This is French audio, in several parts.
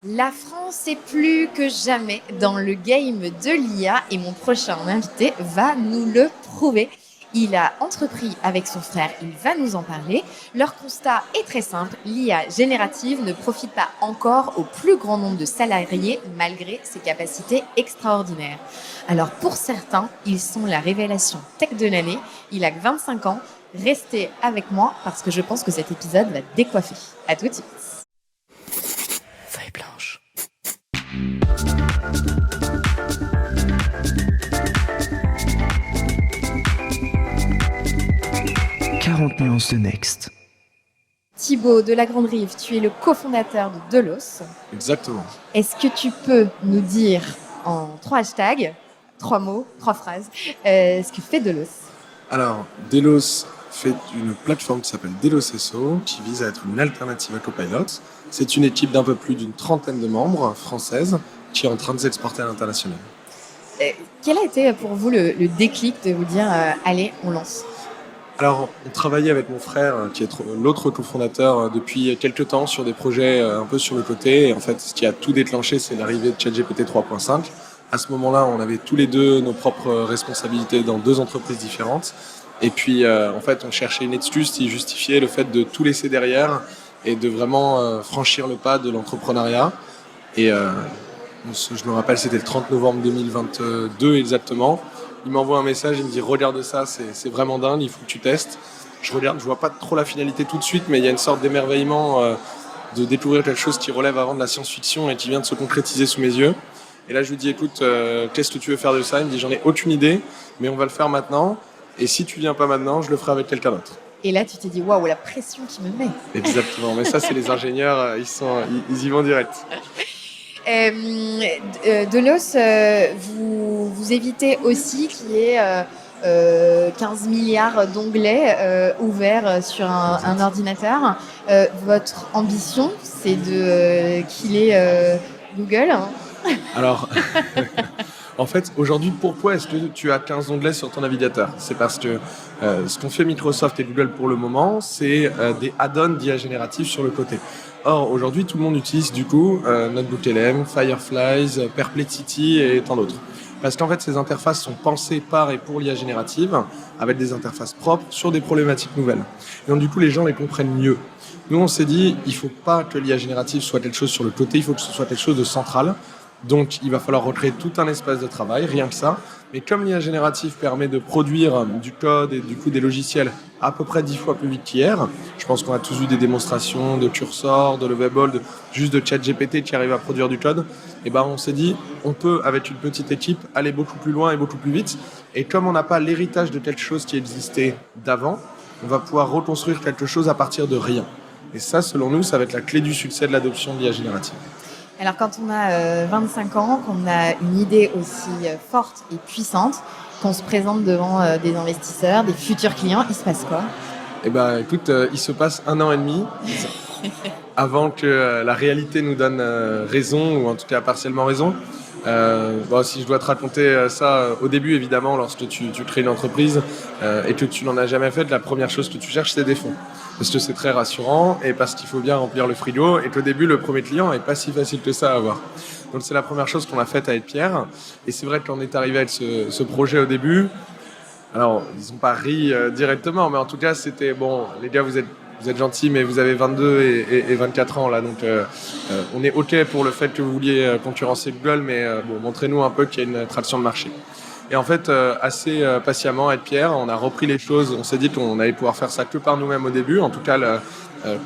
La France est plus que jamais dans le game de l'IA et mon prochain invité va nous le prouver. Il a entrepris avec son frère, il va nous en parler. Leur constat est très simple, l'IA générative ne profite pas encore au plus grand nombre de salariés malgré ses capacités extraordinaires. Alors pour certains, ils sont la révélation tech de l'année. Il a que 25 ans. Restez avec moi parce que je pense que cet épisode va décoiffer. À tout de suite. Feuille blanche. 40 nuances de Next. Thibaut de la Grande Rive, tu es le cofondateur de Delos. Exactement. Est-ce que tu peux nous dire en 3 hashtags, 3 mots, 3 phrases, ce que fait Delos? Alors, Delos fait une plateforme qui s'appelle Delos SO, qui vise à être une alternative à Copilot. C'est une équipe d'un peu plus d'une trentaine de membres françaises qui est en train de s'exporter à l'international. Quel a été pour vous le déclic de vous dire allez, on lance? Alors, on travaillait avec mon frère, qui est l'autre cofondateur, depuis quelques temps sur des projets un peu sur le côté. Et en fait, ce qui a tout déclenché, c'est l'arrivée de ChatGPT 3.5. À ce moment-là, on avait tous les deux nos propres responsabilités dans 2 entreprises différentes. Et puis, en fait, on cherchait une excuse qui justifiait le fait de tout laisser derrière et de vraiment franchir le pas de l'entrepreneuriat. Et je me rappelle, c'était le 30 novembre 2022 exactement. Il m'envoie un message, il me dit « Regarde ça, c'est vraiment dingue, il faut que tu testes ». Je regarde, je vois pas trop la finalité tout de suite, mais il y a une sorte d'émerveillement de découvrir quelque chose qui relève avant de la science-fiction et qui vient de se concrétiser sous mes yeux. Et là, je lui dis « Écoute, qu'est-ce que tu veux faire de ça ?» Il me dit « J'en ai aucune idée, mais on va le faire maintenant. Et si tu viens pas maintenant, je le ferai avec quelqu'un d'autre. » Et là, tu t'es dit waouh, la pression qui me met. Exactement, mais ça, c'est les ingénieurs, ils y vont direct. Delos, vous évitez aussi qu'il y ait 15 milliards d'onglets ouverts sur un ordinateur. Votre ambition, c'est de killer Google, hein. Alors, en fait, aujourd'hui, pourquoi est-ce que tu as 15 onglets sur ton navigateur ? C'est parce que ce qu'ont fait Microsoft et Google pour le moment, c'est des add-ons d'IA générative sur le côté. Or, aujourd'hui, tout le monde utilise du coup NotebookLM, Fireflies, Perplexity et tant d'autres. Parce qu'en fait, ces interfaces sont pensées par et pour l'IA générative, avec des interfaces propres sur des problématiques nouvelles. Et donc, du coup, les gens les comprennent mieux. Nous, on s'est dit, il ne faut pas que l'IA générative soit quelque chose sur le côté, il faut que ce soit quelque chose de central. Donc, il va falloir recréer tout un espace de travail, rien que ça. Mais comme l'IA générative permet de produire du code et du coup des logiciels à peu près 10 fois plus vite qu'hier, je pense qu'on a tous vu des démonstrations de Cursor, de Lovable, juste de ChatGPT qui arrive à produire du code. Et ben, on s'est dit, on peut, avec une petite équipe, aller beaucoup plus loin et beaucoup plus vite. Et comme on n'a pas l'héritage de quelque chose qui existait d'avant, on va pouvoir reconstruire quelque chose à partir de rien. Et ça, selon nous, ça va être la clé du succès de l'adoption de l'IA générative. Alors quand on a 25 ans, qu'on a une idée aussi forte et puissante, qu'on se présente devant des investisseurs, des futurs clients, il se passe quoi ? Eh ben, écoute, il se passe 1 an et demi avant que la réalité nous donne raison, ou en tout cas partiellement raison. Si je dois te raconter ça, au début, évidemment, lorsque tu crées une entreprise et que tu n'en as jamais fait, la première chose que tu cherches, c'est des fonds. Parce que c'est très rassurant et parce qu'il faut bien remplir le frigo et qu'au début, le premier client n'est pas si facile que ça à avoir. Donc c'est la première chose qu'on a faite avec Pierre. Et c'est vrai qu'on est arrivé avec ce projet au début. Alors, ils n'ont pas ri directement, mais en tout cas, c'était bon, les gars, vous êtes gentils, mais vous avez 22 et 24 ans là, donc on est OK pour le fait que vous vouliez concurrencer Google, mais montrez-nous un peu qu'il y a une traction de marché. Et en fait, assez patiemment, avec Pierre, on a repris les choses. On s'est dit qu'on allait pouvoir faire ça que par nous-mêmes au début, en tout cas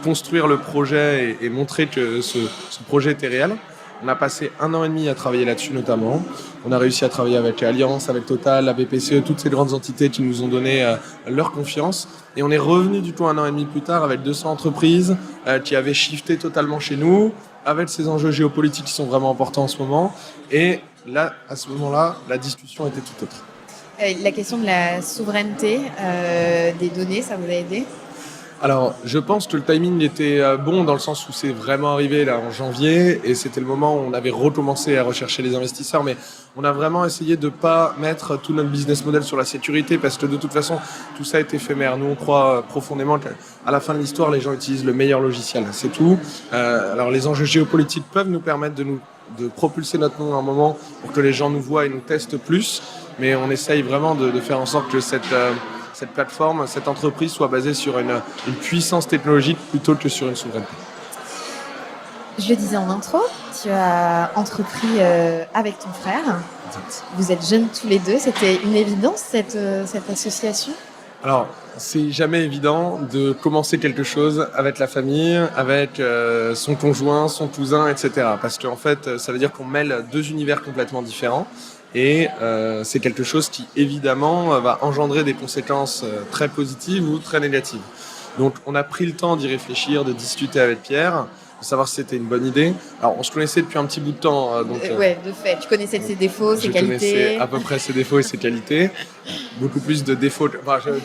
construire le projet et montrer que ce projet était réel. On a passé 1 an et demi à travailler là-dessus notamment. On a réussi à travailler avec Allianz, avec Total, la BPCE, toutes ces grandes entités qui nous ont donné leur confiance. Et on est revenu du coup 1 an et demi plus tard avec 200 entreprises qui avaient shifté totalement chez nous, avec ces enjeux géopolitiques qui sont vraiment importants en ce moment. Et là, à ce moment-là, la discussion était tout autre. La question de la souveraineté des données, ça vous a aidé ? Alors, je pense que le timing était bon dans le sens où c'est vraiment arrivé là en janvier et c'était le moment où on avait recommencé à rechercher les investisseurs, mais on a vraiment essayé de pas mettre tout notre business model sur la sécurité parce que de toute façon, tout ça est éphémère. Nous, on croit profondément qu'à la fin de l'histoire, les gens utilisent le meilleur logiciel. C'est tout. Alors, les enjeux géopolitiques peuvent nous permettre de propulser notre nom à un moment pour que les gens nous voient et nous testent plus, mais on essaye vraiment de faire en sorte que cette plateforme, cette entreprise soit basée sur une puissance technologique plutôt que sur une souveraineté. Je le disais en intro, tu as entrepris avec ton frère. Vous êtes jeunes tous les deux. C'était une évidence, cette association? Alors, c'est jamais évident de commencer quelque chose avec la famille, avec son conjoint, son cousin, etc. Parce qu'en fait, ça veut dire qu'on mêle deux univers complètement différents. Et c'est quelque chose qui, évidemment, va engendrer des conséquences très positives ou très négatives. Donc, on a pris le temps d'y réfléchir, de discuter avec Pierre, de savoir si c'était une bonne idée. Alors, on se connaissait depuis un petit bout de temps. Ouais, de fait. Tu connaissais ses défauts, ses qualités. Je connaissais à peu près ses défauts et ses qualités. Beaucoup plus de défauts,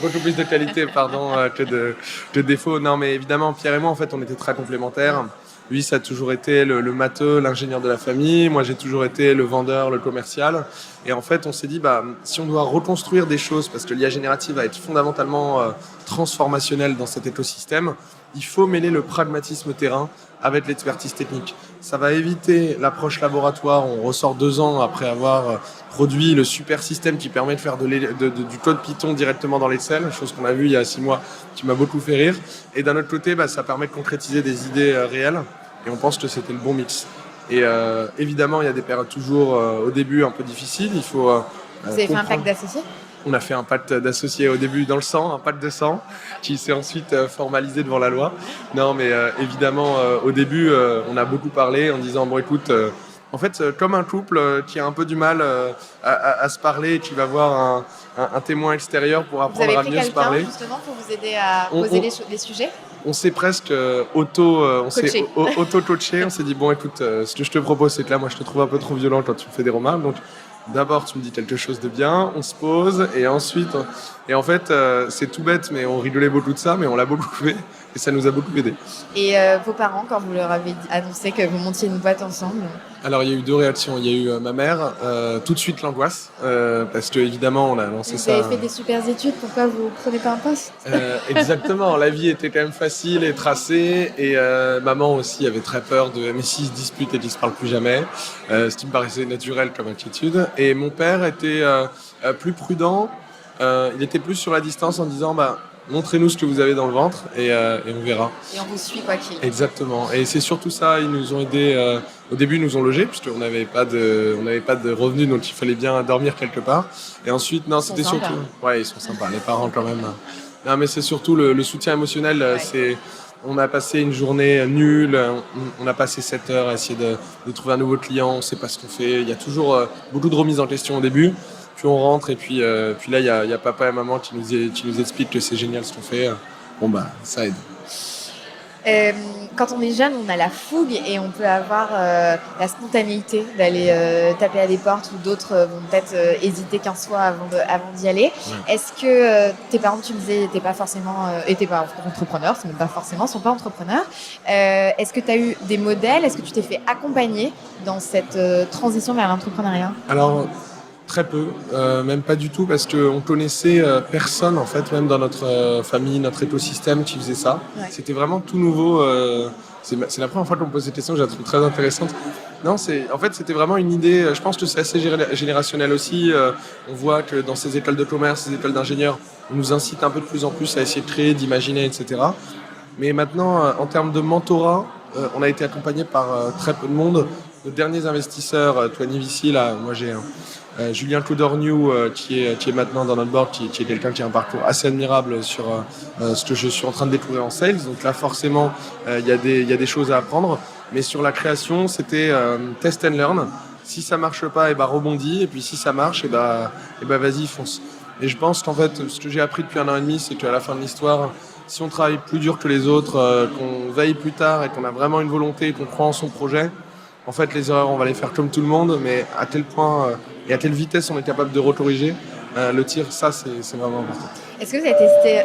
beaucoup plus de qualités, que de défauts. Non, mais évidemment, Pierre et moi, en fait, on était très complémentaires. Lui, ça a toujours été le matheux, l'ingénieur de la famille. Moi, j'ai toujours été le vendeur, le commercial. Et en fait, on s'est dit, si on doit reconstruire des choses, parce que l'IA générative va être fondamentalement transformationnelle dans cet écosystème, il faut mêler le pragmatisme terrain avec l'expertise technique. Ça va éviter l'approche laboratoire. On ressort 2 ans après avoir produit le super système qui permet de faire du code Python directement dans l'Excel, chose qu'on a vue il y a 6 mois, qui m'a beaucoup fait rire. Et d'un autre côté, ça permet de concrétiser des idées réelles. Et on pense que c'était le bon mix. Et évidemment, il y a des périodes toujours au début un peu difficiles. Il faut Vous avez fait un pacte d'associés? On a fait un pacte d'associés au début dans le sang, un pacte de sang, qui s'est ensuite formalisé devant la loi. Non, mais évidemment, au début, on a beaucoup parlé en disant, bon écoute, en fait, comme un couple qui a un peu du mal à se parler et qui va voir un témoin extérieur pour apprendre à mieux se parler. Vous avez pris quelqu'un justement pour vous aider à poser les sujets? On s'est presque auto-coaché. On s'est dit, bon écoute, ce que je te propose, c'est que là, moi, je te trouve un peu trop violent quand tu me fais des remarques. Donc, d'abord, tu me dis quelque chose de bien, on se pose, et ensuite... Et en fait, c'est tout bête, mais on rigolait beaucoup de ça, mais on l'a beaucoup fait, et ça nous a beaucoup aidé. Et vos parents, quand vous leur avez annoncé que vous montiez une boîte ensemble? Alors, il y a eu 2 réactions. Il y a eu ma mère, tout de suite l'angoisse, parce que évidemment, on a lancé ça... Vous avez fait des super études, pourquoi vous ne prenez pas un poste? Exactement, la vie était quand même facile et tracée, et maman aussi avait très peur de mais s'ils se disputent et qu'ils ne se parlent plus jamais, ce qui me paraissait naturel comme inquiétude. Et mon père était plus prudent, il était plus sur la distance en disant montrez-nous ce que vous avez dans le ventre et on verra. Et on vous suit quoi qu'il. Exactement. Et c'est surtout ça, ils nous ont aidés. Au début, ils nous ont logés puisqu'on n'avait pas de revenus, donc il fallait bien dormir quelque part. Et ensuite, non, c'était surtout. Ouais, ils sont sympas, les parents quand même. Non, mais c'est surtout le soutien émotionnel. Ouais. On a passé une journée nulle. On a passé 7 heures à essayer de trouver un nouveau client. On ne sait pas ce qu'on fait. Il y a toujours beaucoup de remises en question au début. Puis on rentre et puis là il y a papa et maman qui nous expliquent que c'est génial ce qu'on fait. Ça aide. Quand on est jeune, on a la fougue et on peut avoir la spontanéité d'aller taper à des portes où d'autres vont peut-être hésiter 15 fois avant d'y aller. Ouais. Est-ce que tes parents, tu me disais, n'étaient pas entrepreneurs, c'est même pas forcément, sont pas entrepreneurs. Est-ce que tu as eu des modèles? Est-ce que tu t'es fait accompagner dans cette transition vers l'entrepreneuriat? Alors, très peu, même pas du tout, parce qu'on connaissait personne, en fait, même dans notre famille, notre écosystème qui faisait ça. Ouais. C'était vraiment tout nouveau. C'est la première fois qu'on me pose cette question, je la trouve très intéressante. Non, en fait, c'était vraiment une idée, je pense que c'est assez générationnel aussi. On voit que dans ces écoles de commerce, ces écoles d'ingénieurs, on nous incite un peu de plus en plus à essayer de créer, d'imaginer, etc. Mais maintenant, en termes de mentorat, on a été accompagné par très peu de monde. Nos derniers investisseurs, toi Nivici, là, moi j'ai Julien Coudorniou qui est maintenant dans notre board, qui est quelqu'un qui a un parcours assez admirable sur ce que je suis en train de découvrir en sales. Donc là, forcément, il y a des choses à apprendre. Mais sur la création, c'était test and learn. Si ça marche pas, rebondis. Et puis si ça marche, vas-y, fonce. Et je pense qu'en fait, ce que j'ai appris depuis 1 an et demi, c'est qu'à la fin de l'histoire, si on travaille plus dur que les autres, qu'on veille plus tard et qu'on a vraiment une volonté, qu'on croit en son projet, en fait, les erreurs, on va les faire comme tout le monde, mais à tel point et à telle vitesse on est capable de recorriger le tir, ça, c'est vraiment important. Est-ce que vous avez testé...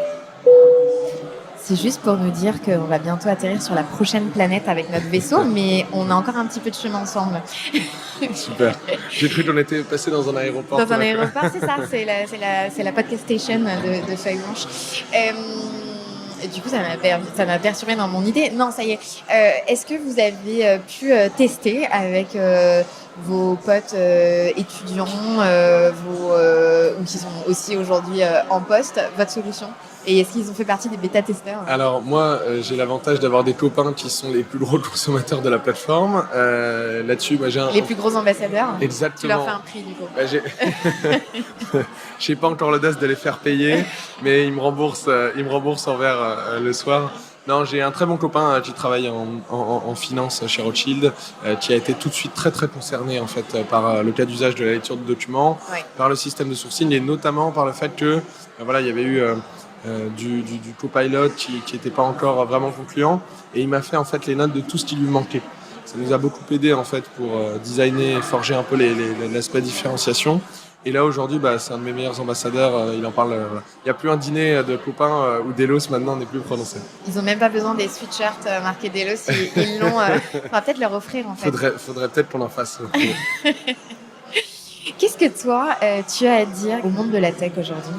C'est juste pour nous dire qu'on va bientôt atterrir sur la prochaine planète avec notre vaisseau, mais on a encore un petit peu de chemin ensemble. Super. J'ai cru qu'on était passé dans un aéroport. Dans un aéroport, c'est ça, c'est la podcast station de Feuille Blanche. Et du coup, ça m'a perturbé dans mon idée. Non, ça y est. Est-ce que vous avez pu tester avec vos potes étudiants ou qui sont aussi aujourd'hui en poste votre solution? Et est-ce qu'ils ont fait partie des bêta-testeurs? Alors moi, j'ai l'avantage d'avoir des copains qui sont les plus gros consommateurs de la plateforme. Là-dessus, j'ai les plus gros ambassadeurs. Exactement. Tu leur fais un prix du coup. J'ai pas encore l'audace de les faire payer, mais ils me remboursent en verre le soir. Non, j'ai un très bon copain qui travaille en finance chez Rothschild, qui a été tout de suite très très concerné en fait par le cas d'usage de la lecture de documents, par le système de sourcing et notamment par le fait que il y avait eu du copilot qui n'était pas encore vraiment concluant, et il m'a fait en fait les notes de tout ce qui lui manquait. Ça nous a beaucoup aidé en fait pour designer et forger un peu l'aspect différenciation. Et là aujourd'hui, c'est un de mes meilleurs ambassadeurs. Il en parle. Il n'y a plus un dîner de copains où Delos maintenant n'est plus prononcé. Ils n'ont même pas besoin des sweatshirts marqués Delos. Ils l'ont. On va peut-être leur offrir en fait. Faudrait peut-être qu'on en fasse. Qu'est-ce que toi, tu as à dire au monde de la tech aujourd'hui?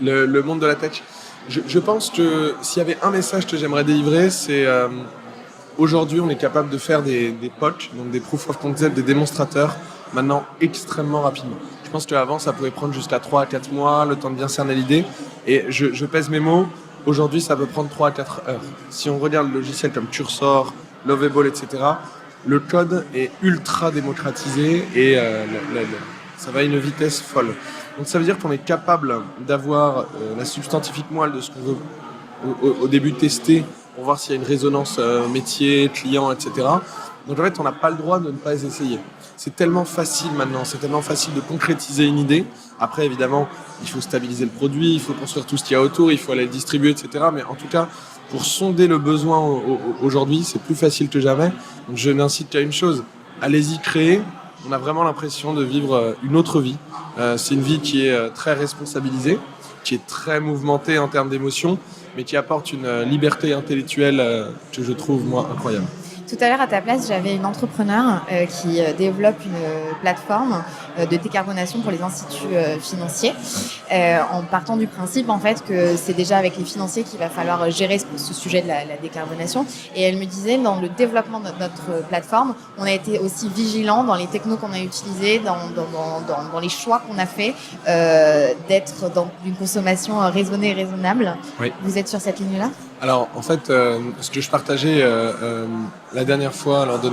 Le monde de la tech. Je pense que s'il y avait un message que j'aimerais délivrer, c'est aujourd'hui on est capable de faire des POC, donc des proof of concept, des démonstrateurs, maintenant extrêmement rapidement. Je pense qu'avant ça pouvait prendre jusqu'à 3 à 4 mois, le temps de bien cerner l'idée. Et je pèse mes mots, aujourd'hui ça peut prendre 3 à 4 heures. Si on regarde le logiciel comme Cursor, Lovable, etc., le code est ultra démocratisé et ça va à une vitesse folle. Donc ça veut dire qu'on est capable d'avoir la substantifique moelle de ce qu'on veut au début tester pour voir s'il y a une résonance métier, client, etc. Donc en fait, on n'a pas le droit de ne pas essayer. C'est tellement facile maintenant, c'est tellement facile de concrétiser une idée. Après, évidemment, il faut stabiliser le produit, il faut construire tout ce qu'il y a autour, il faut aller le distribuer, etc. Mais en tout cas, pour sonder le besoin aujourd'hui, c'est plus facile que jamais. Donc je n'incite qu'à une chose, allez-y créer. On a vraiment l'impression de vivre une autre vie. C'est une vie qui est très responsabilisée, qui est très mouvementée en termes d'émotions, mais qui apporte une liberté intellectuelle que je trouve, moi, incroyable. Tout à l'heure, à ta place, j'avais une entrepreneure qui développe une plateforme de décarbonation pour les instituts financiers, en partant du principe en fait que c'est déjà avec les financiers qu'il va falloir gérer ce sujet de la décarbonation. Et elle me disait, dans le développement de notre plateforme, on a été aussi vigilant dans les technos qu'on a utilisés, dans les choix qu'on a fait, d'être dans une consommation raisonnée et raisonnable. Oui. Vous êtes sur cette ligne-là ? Alors, en fait, ce que je partageais la dernière fois lors de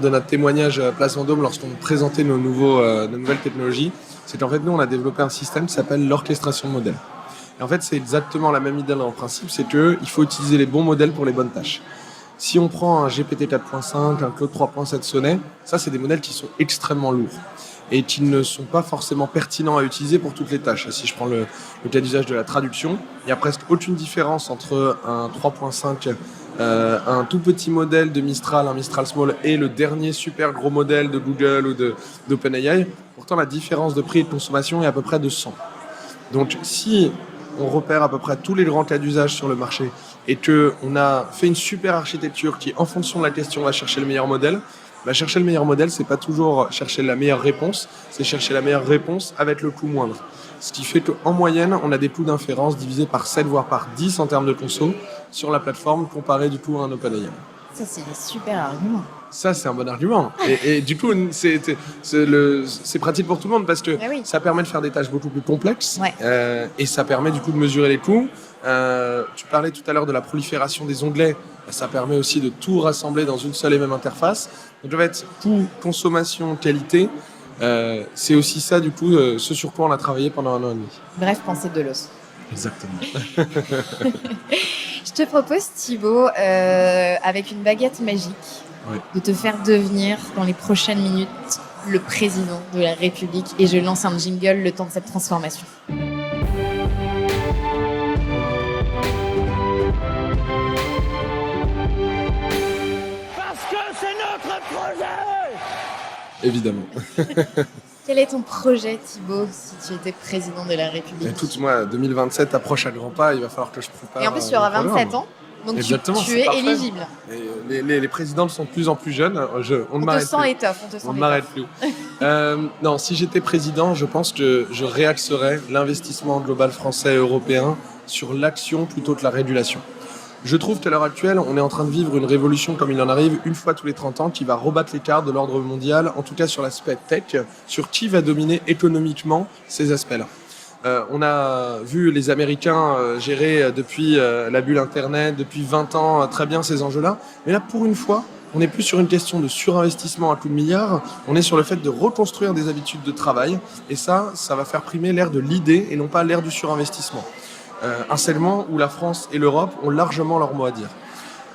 notre témoignage à Place Vendôme, lorsqu'on présentait nos nouvelles technologies, c'est qu'en fait, nous, on a développé un système qui s'appelle l'orchestration de modèles. Et en fait, c'est exactement la même idée en principe, c'est qu'il faut utiliser les bons modèles pour les bonnes tâches. Si on prend un GPT 4.5, un Claude 3.7 Sonnet, ça, c'est des modèles qui sont extrêmement lourds et qui ne sont pas forcément pertinents à utiliser pour toutes les tâches. Si je prends le cas d'usage de la traduction, il n'y a presque aucune différence entre un 3.5, un tout petit modèle de Mistral, un Mistral Small, et le dernier super gros modèle de Google ou d'OpenAI. Pourtant, la différence de prix et de consommation est à peu près de 100. Donc, si on repère à peu près tous les grands cas d'usage sur le marché et qu'on a fait une super architecture qui, en fonction de la question, va chercher le meilleur modèle, chercher le meilleur modèle, c'est pas toujours chercher la meilleure réponse, c'est chercher la meilleure réponse avec le coût moindre. Ce qui fait qu'en moyenne, on a des coûts d'inférence divisés par 7 voire par 10 en termes de conso sur la plateforme comparé du coup à un OpenAI. Ça, c'est un super argument. Ça, c'est un bon argument. Et du coup, c'est pratique pour tout le monde parce que ça permet de faire des tâches beaucoup plus complexes et ça permet du coup de mesurer les coûts. Tu parlais tout à l'heure de la prolifération des onglets. Ça permet aussi de tout rassembler dans une seule et même interface. Donc, en fait, coût, consommation, qualité, c'est aussi ça, du coup, ce sur quoi on a travaillé pendant 1 an et demi. Bref, pensée de l'os. Exactement. Je te propose, Thibaut, avec une baguette magique, de te faire devenir, dans les prochaines minutes, le président de la République. Et je lance un jingle le temps de cette transformation. évidemment. Quel est ton projet, Thibaut, si tu étais président de la République? Écoute, moi, 2027 approche à grands pas, il va falloir que je prépare. Et en plus, tu auras mon programme. 27 ans, donc Exactement, tu c'est es parfait. éligible. Et les présidents sont de plus en plus jeunes. On ne On te m'arrête sent plus. étoffe, on te sent On ne étoffe. m'arrête plus. Non, si j'étais président, je pense que je réaxerais l'investissement global français et européen sur l'action plutôt que la régulation. Je trouve qu'à l'heure actuelle, on est en train de vivre une révolution comme il en arrive une fois tous les 30 ans qui va rebattre les cartes de l'ordre mondial, en tout cas sur l'aspect tech, sur qui va dominer économiquement ces aspects-là. On a vu les Américains gérer depuis la bulle Internet, depuis 20 ans, très bien ces enjeux-là. Mais là, pour une fois, on n'est plus sur une question de surinvestissement à coups de milliards, on est sur le fait de reconstruire des habitudes de travail. Et ça va faire primer l'ère de l'idée et non pas l'ère du surinvestissement. Un segment où la France et l'Europe ont largement leur mot à dire.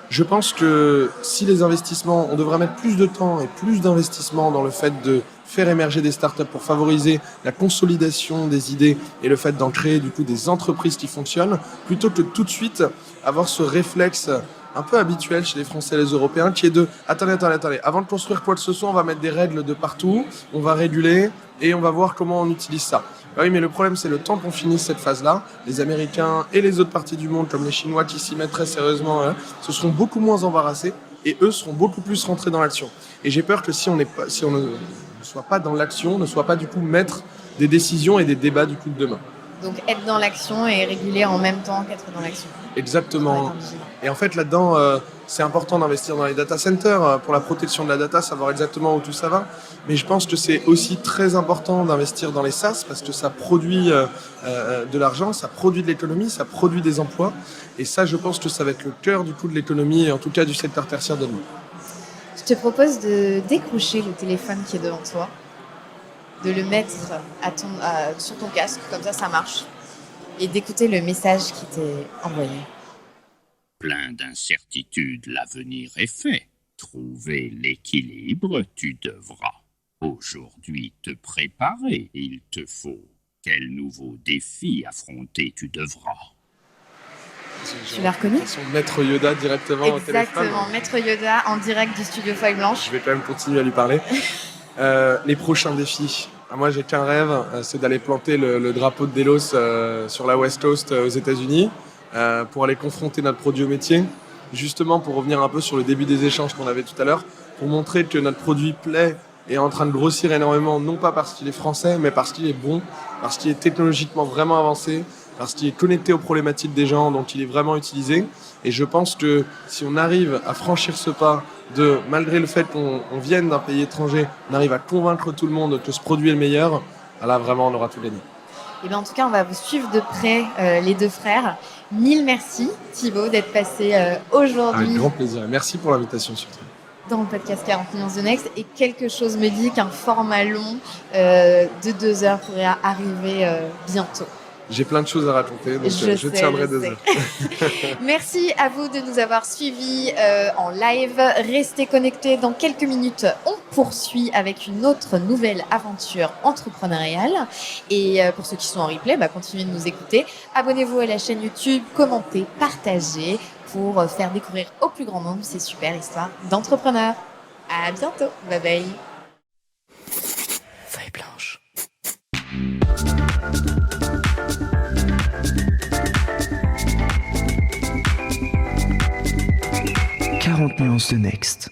Je pense que si les investissements, on devrait mettre plus de temps et plus d'investissements dans le fait de faire émerger des startups pour favoriser la consolidation des idées et le fait d'en créer du coup des entreprises qui fonctionnent, plutôt que tout de suite avoir ce réflexe un peu habituel chez les Français et les Européens qui est de attendez, avant de construire quoi que ce soit, on va mettre des règles de partout, on va réguler et on va voir comment on utilise ça. Oui, mais le problème, c'est le temps qu'on finisse cette phase-là. Les Américains et les autres parties du monde, comme les Chinois qui s'y mettent très sérieusement, se seront beaucoup moins embarrassés et eux seront beaucoup plus rentrés dans l'action. Et j'ai peur que si on ne soit pas dans l'action, ne soit pas du coup maître des décisions et des débats du coup de demain. Donc être dans l'action et réguler en même temps qu'être dans l'action. Exactement. Et en fait, là-dedans, c'est important d'investir dans les data centers pour la protection de la data, savoir exactement où tout ça va. Mais je pense que c'est aussi très important d'investir dans les SaaS parce que ça produit de l'argent, ça produit de l'économie, ça produit des emplois. Et ça, je pense que ça va être le cœur du coup de l'économie, et en tout cas du secteur tertiaire de demain. Je te propose de décrocher le téléphone qui est devant toi, de le mettre sur ton casque, comme ça marche, et d'écouter le message qui t'est envoyé. Plein d'incertitudes, l'avenir est fait. Trouver l'équilibre, tu devras. Aujourd'hui te préparer, il te faut. Quel nouveau défi affronter, tu devras. Tu l'as reconnu ? Maître Yoda directement au téléphone. Exactement, Maître Yoda en direct du studio Feuille Blanche. Je vais quand même continuer à lui parler. Les prochains défis. Moi, j'ai qu'un rêve, c'est d'aller planter le drapeau de Delos sur la West Coast aux États-Unis pour aller confronter notre produit au métier. Justement, pour revenir un peu sur le début des échanges qu'on avait tout à l'heure, pour montrer que notre produit plaît et est en train de grossir énormément, non pas parce qu'il est français, mais parce qu'il est bon, parce qu'il est technologiquement vraiment avancé, parce qu'il est connecté aux problématiques des gens, donc il est vraiment utilisé. Et je pense que si on arrive à franchir ce pas de, malgré le fait qu'on vienne d'un pays étranger, on arrive à convaincre tout le monde que ce produit est le meilleur, là vraiment on aura tout gagné. Et bien en tout cas, on va vous suivre de près, les deux frères. Mille merci Thibaut d'être passé aujourd'hui. Avec grand plaisir. Merci pour l'invitation surtout. Dans le podcast 40 Nuances de Next. Et quelque chose me dit qu'un format long de 2 heures pourrait arriver bientôt. J'ai plein de choses à raconter, donc je tiendrai 2 heures. Merci à vous de nous avoir suivis en live. Restez connectés. Dans quelques minutes, on poursuit avec une autre nouvelle aventure entrepreneuriale. Et pour ceux qui sont en replay, continuez de nous écouter. Abonnez-vous à la chaîne YouTube, commentez, partagez pour faire découvrir au plus grand nombre ces super histoires d'entrepreneurs. À bientôt. Bye bye. Feuille blanche. 40 nuances de Next.